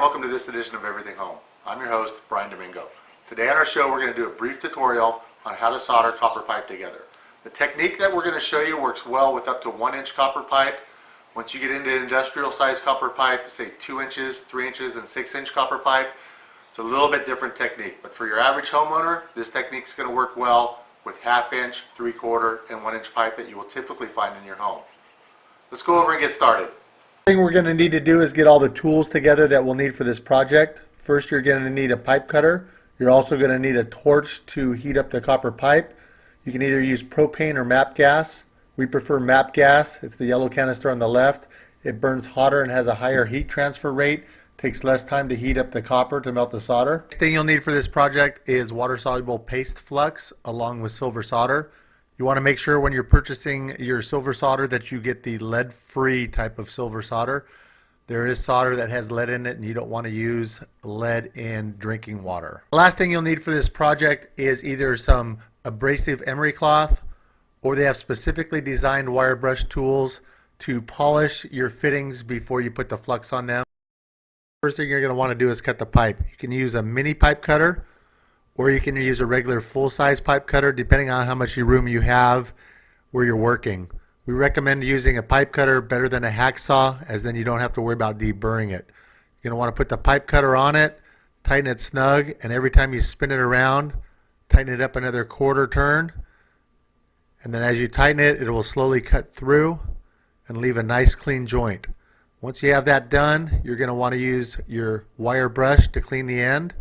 welcome to this edition of Everything Home. I'm your host, Brian Domingo. Today on our show we're going to do a brief tutorial on how to solder copper pipe together. The technique that we're going to show you works well with up to 1-inch copper pipe. Once you get into industrial size copper pipe, say 2 inches, 3 inches, and 6-inch copper pipe, it's a little bit different technique. But for your average homeowner, this technique is going to work well with 1/2 inch, 3/4, and 1-inch pipe that you will typically find in your home. Let's go over and get started. The thing we're going to need to do is get all the tools together that we'll need for this project. First, you're going to need a pipe cutter. You're also going to need a torch to heat up the copper pipe. You can either use propane or MAP gas. We prefer MAP gas. It's the yellow canister on the left. It burns hotter and has a higher heat transfer rate. Takes less time to heat up the copper to melt the solder. Next thing you'll need for this project is water-soluble paste flux along with silver solder. You want to make sure when you're purchasing your silver solder that you get the lead-free type of silver solder. There is solder that has lead in it, and you don't want to use lead in drinking water. The last thing you'll need for this project is either some abrasive emery cloth, or they have specifically designed wire brush tools to polish your fittings before you put the flux on them. First thing you're going to want to do is cut the pipe. You can use a mini pipe cutter, or you can use a regular full-size pipe cutter depending on how much room you have where you're working. We recommend using a pipe cutter better than a hacksaw, as then you don't have to worry about deburring it. You're going to want to put the pipe cutter on it, tighten it snug, and every time you spin it around, tighten it up another 1/4 turn. And then as you tighten it, it will slowly cut through and leave a nice clean joint. Once you have that done, you're going to want to use your wire brush to clean the end.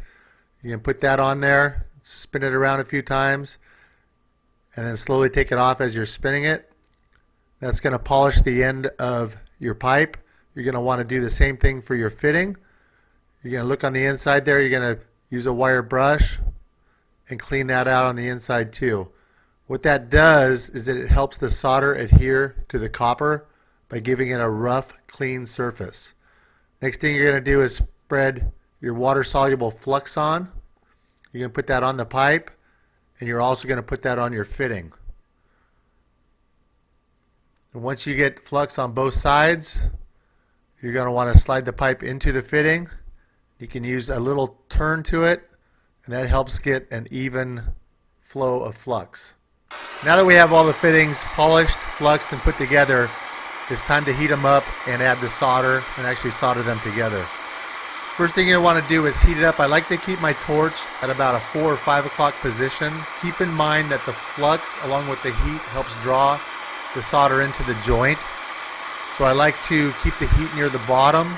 You can put that on there, spin it around a few times, and then slowly take it off as you're spinning it. That's going to polish the end of your pipe. You're going to want to do the same thing for your fitting. You're going to look on the inside there. You're going to use a wire brush and clean that out on the inside too. What that does is that it helps the solder adhere to the copper by giving it a rough, clean surface. Next thing you're going to do is spread your water-soluble flux on. You're going to put that on the pipe, and you're also going to put that on your fitting. And once you get flux on both sides, you're going to want to slide the pipe into the fitting. You can use a little turn to it, and that helps get an even flow of flux. Now that we have all the fittings polished, fluxed, and put together, it's time to heat them up and add the solder and actually solder them together. First thing you want to do is heat it up. I like to keep my torch at about a 4 or 5 o'clock position. Keep in mind that the flux along with the heat helps draw the solder into the joint. So I like to keep the heat near the bottom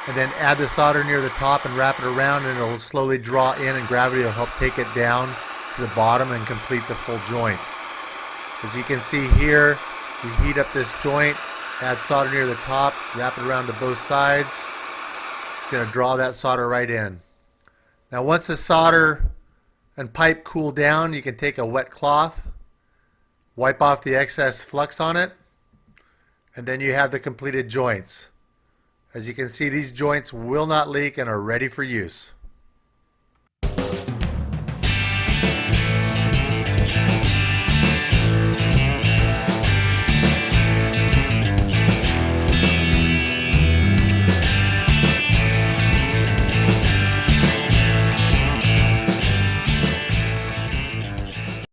and then add the solder near the top and wrap it around, and it'll slowly draw in, and gravity will help take it down to the bottom and complete the full joint. As you can see here, we heat up this joint, add solder near the top, wrap it around to both sides. It's going to draw that solder right in. Now once the solder and pipe cool down, you can take a wet cloth, wipe off the excess flux on it, and then you have the completed joints. As you can see, these joints will not leak and are ready for use.